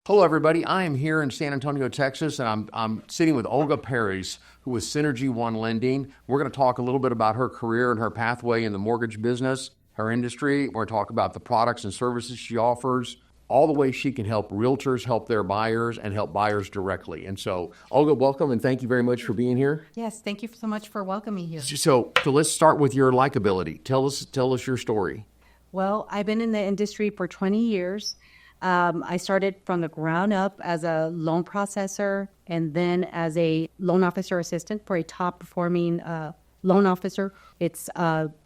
Hello, everybody. I am here in San Antonio, Texas, and I'm sitting with Olga Perez, who is Synergy One Lending. We're going to talk a little bit about her career and her pathway in the mortgage business, her industry. We're going to talk about the products and services she offers, all the ways she can help realtors help their buyers and help buyers directly. And so, Olga, welcome, and thank you very much for being here. Yes, thank you so much for welcoming me here. So let's start with your likability. Tell us your story. Well, I've been in the industry for 20 years. I started from the ground up as a loan processor and then as a loan officer assistant for a top performing loan officer. It's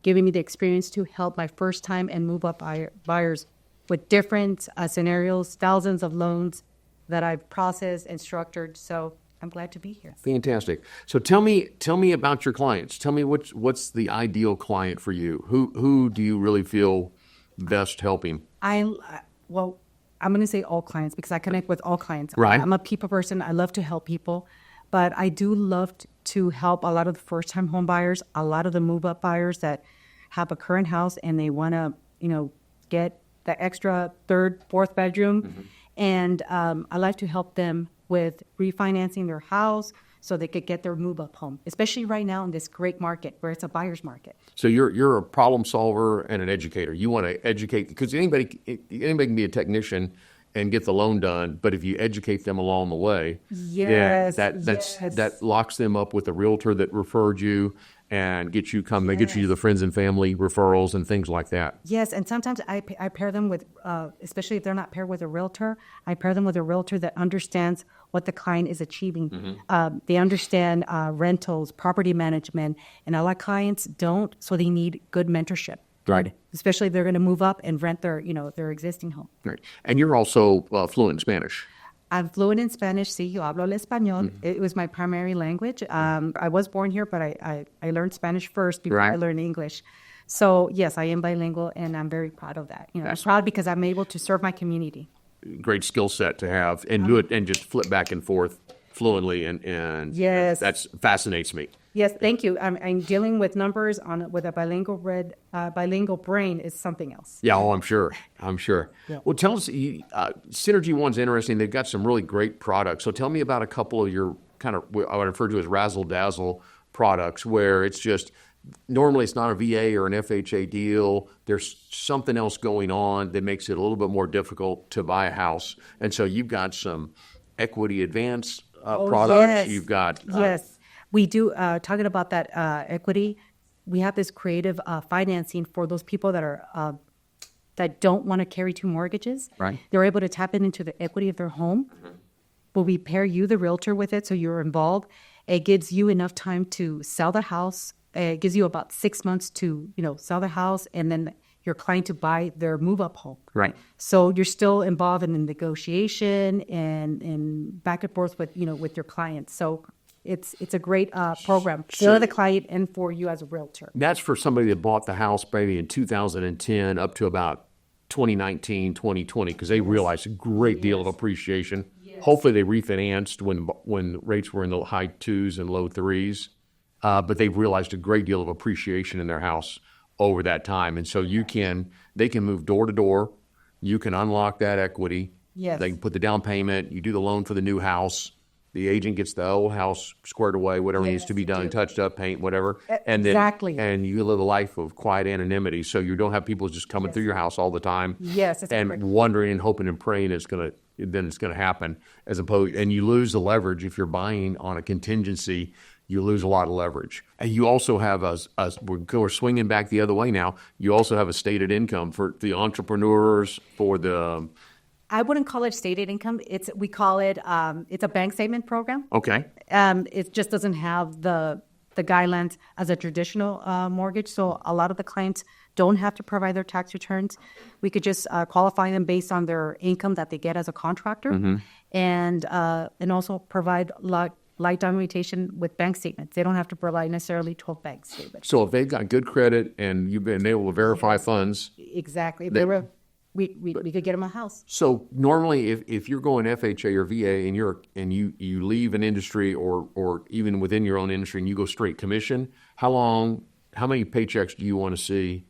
giving me the experience to help my first time and move up buyers with different scenarios, thousands of loans that I've processed and structured. So I'm glad to be here. Fantastic. So tell me about your clients. Tell me what's the ideal client for you? Who do you really feel best helping? I'm going to say all clients because I connect with all clients. Right. I'm a people person. I love to help people, but I do love to help a lot of the first-time home buyers, a lot of the move-up buyers that have a current house and they want to, get the extra third, fourth bedroom. Mm-hmm. And I like to help them with refinancing their house so they could get their move-up home, especially right now in this great market where it's a buyer's market. So you're a problem solver and an educator. You want to educate, because anybody can be a technician and get the loan done, but if you educate them along the way, that locks them up with a realtor that referred you and get you to the friends and family referrals and things like that. Yes, and sometimes I pair them with, especially if they're not paired with a realtor, I pair them with a realtor that understands what the client is achieving. Mm-hmm. They understand rentals, property management, and a lot of clients don't, so they need good mentorship. Right. Especially if they're going to move up and rent their existing home. Right. And you're also fluent in Spanish. I'm fluent in Spanish. Sí, yo hablo el español. Mm-hmm. It was my primary language. I was born here, but I learned Spanish first before I learned English. So, yes, I am bilingual, and I'm very proud of that. I'm proud because I'm able to serve my community. Great skill set to have and do it and just flip back and forth fluently. And yes, that fascinates me. Yes, thank you. I'm dealing with numbers with a bilingual brain is something else. Yeah, I'm sure. Yeah. Well, tell us, Synergy One's interesting. They've got some really great products. So tell me about a couple of your kind of, what I would refer to as razzle-dazzle products, where it's just, normally it's not a VA or an FHA deal. There's something else going on that makes it a little bit more difficult to buy a house. And so you've got some equity advance products. Yes. You've got... yes. We do, talking about that equity, we have this creative financing for those people that are that don't want to carry two mortgages. Right. They're able to tap into the equity of their home. Mm-hmm. But we pair you, the realtor, with it, so you're involved. It gives you enough time to sell the house. It gives you about 6 months to, sell the house, and then your client to buy their move-up home. Right. So you're still involved in the negotiation and back and forth with, with your client. So it's a great program for the client and for you as a realtor. That's for somebody that bought the house maybe in 2010 up to about 2019, 2020, because they realized a great deal of appreciation. Yes. Hopefully they refinanced when rates were in the high 2s and low 3s, but they've realized a great deal of appreciation in their house over that time. And so they can move door to door. You can unlock that equity. Yes. They can put the down payment. You do the loan for the new house. The agent gets the old house squared away, whatever needs to be done, touched up, paint, whatever. And exactly. And you live a life of quiet anonymity, so you don't have people just coming through your house all the time. Yes, and wondering and hoping and praying it's going to happen. And you lose the leverage if you're buying on a contingency. You lose a lot of leverage. And you also have we're swinging back the other way now. You also have a stated income for the entrepreneurs, for the. I wouldn't call it stated income. We call it it's a bank statement program. Okay. It just doesn't have the guidelines as a traditional mortgage. So a lot of the clients don't have to provide their tax returns. We could just qualify them based on their income that they get as a contractor, mm-hmm. and also provide light documentation with bank statements. They don't have to provide necessarily 12 bank statements. So if they've got good credit and you've been able to verify funds, exactly. We could get them a house. So normally, if you're going FHA or VA and you leave an industry or even within your own industry and you go straight commission, how many paychecks do you want to see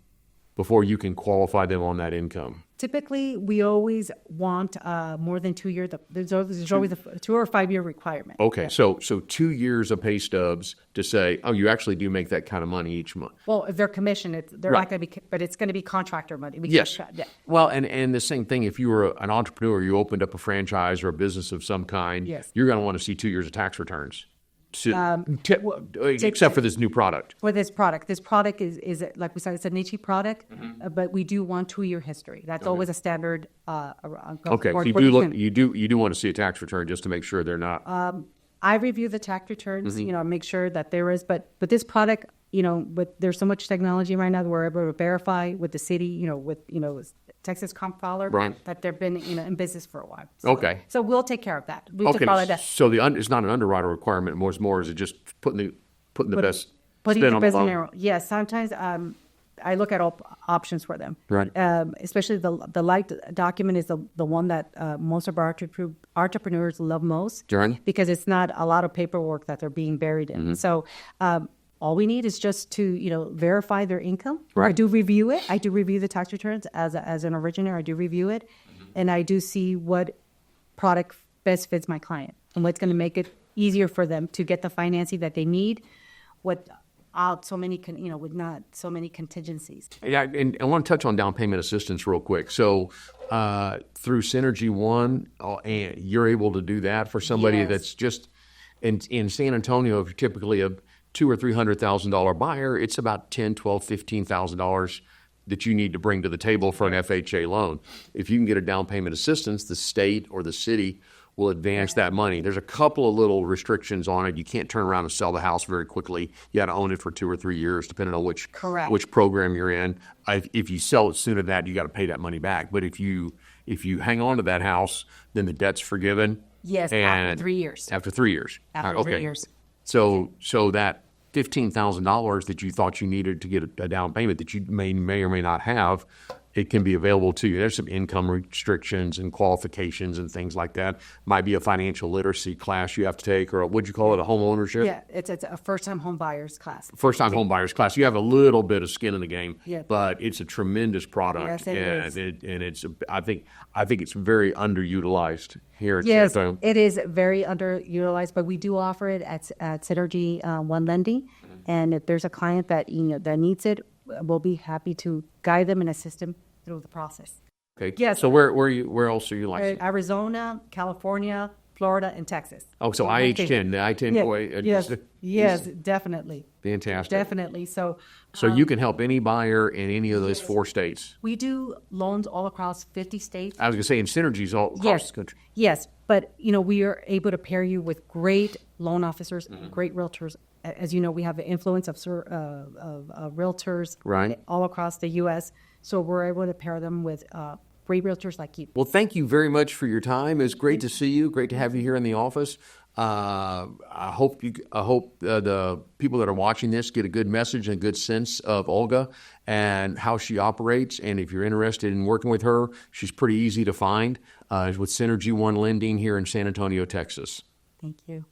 before you can qualify them on that income? Typically, we always want more than 2 years. There's always a 2 or 5 year requirement. Okay, so 2 years of pay stubs to say, oh, you actually do make that kind of money each month. Well, if they're commissioned, they're Right. not going to be, but it's going to be contractor money. Yes. Yeah. Well, and the same thing, if you were an entrepreneur, you opened up a franchise or a business of some kind, Yes. you're going to want to see 2 years of tax returns. Except for this new product. For this product is like we said, it's a niche product, but we do want 2 year history. That's always a standard. Okay, so you do want to see a tax return just to make sure they're not. I review the tax returns, make sure that there is, but this product, but there's so much technology right now that we're able to verify with the city, with Texas Comptroller, Right. that they've been in business for a while. Okay. So we'll take care of that. We'll take follow that. So it's not an underwriter requirement. More is it just putting the best spin on the loan? Yes, sometimes I look at all options for them. Right. Especially the light document is the one that most of our entrepreneurs love most. Right. Because it's not a lot of paperwork that they're being buried in. So all we need is just to verify their income. Right. I do review it. I do review the tax returns as an originator. I do review it, and I do see what product best fits my client and what's going to make it easier for them to get the financing that they need. Without so many, with not so many contingencies. Yeah, and I want to touch on down payment assistance real quick. So through Synergy One, and you're able to do that for somebody Yes. that's just in San Antonio. If you're typically a $200,000 or $300,000 buyer, it's about $10,000, $12,000, $15,000 that you need to bring to the table for an FHA loan. If you can get a down payment assistance, the state or the city will advance that money. There's a couple of little restrictions on it. You can't turn around and sell the house very quickly. You got to own it for 2 or 3 years, depending on which program you're in. If you sell it sooner than that, you got to pay that money back. But if you hang on to that house, then the debt's forgiven. Yes, after 3 years. After 3 years. After 3 years. So that $15,000 that you thought you needed to get a down payment that you may or may not have, it can be available to you. There's some income restrictions and qualifications and things like that. Might be a financial literacy class you have to take, or what'd you call it, a home ownership? Yeah, it's a first-time home buyers class. First-time home buyers class. You have a little bit of skin in the game, Yeah. but it's a tremendous product. Yes, it is. And it's I think it's very underutilized here at Yes, San Antonio. it is very underutilized, but we do offer it at Synergy One Lending. And if there's a client that that needs it, we'll be happy to guide them and assist them through the process. Okay. Yes. So where else are you licensed? Arizona, California, Florida, and Texas. Oh, so IH10, the I-10 Yeah, boy. yes, definitely. Fantastic. Definitely. So You can help any buyer in any of those 4 states. we do loans all across 50 states. I was going to say, in Synergies all across the country. Yes, but we are able to pair you with great loan officers, great realtors. As you know, we have the influence of realtors Right. all across the U.S., so we're able to pair them with great realtors like you. Well, thank you very much for your time. It's great to see you. Great to have you here in the office. I hope the people that are watching this get a good message and a good sense of Olga and how she operates. And if you're interested in working with her, she's pretty easy to find. With Synergy One Lending here in San Antonio, Texas. Thank you.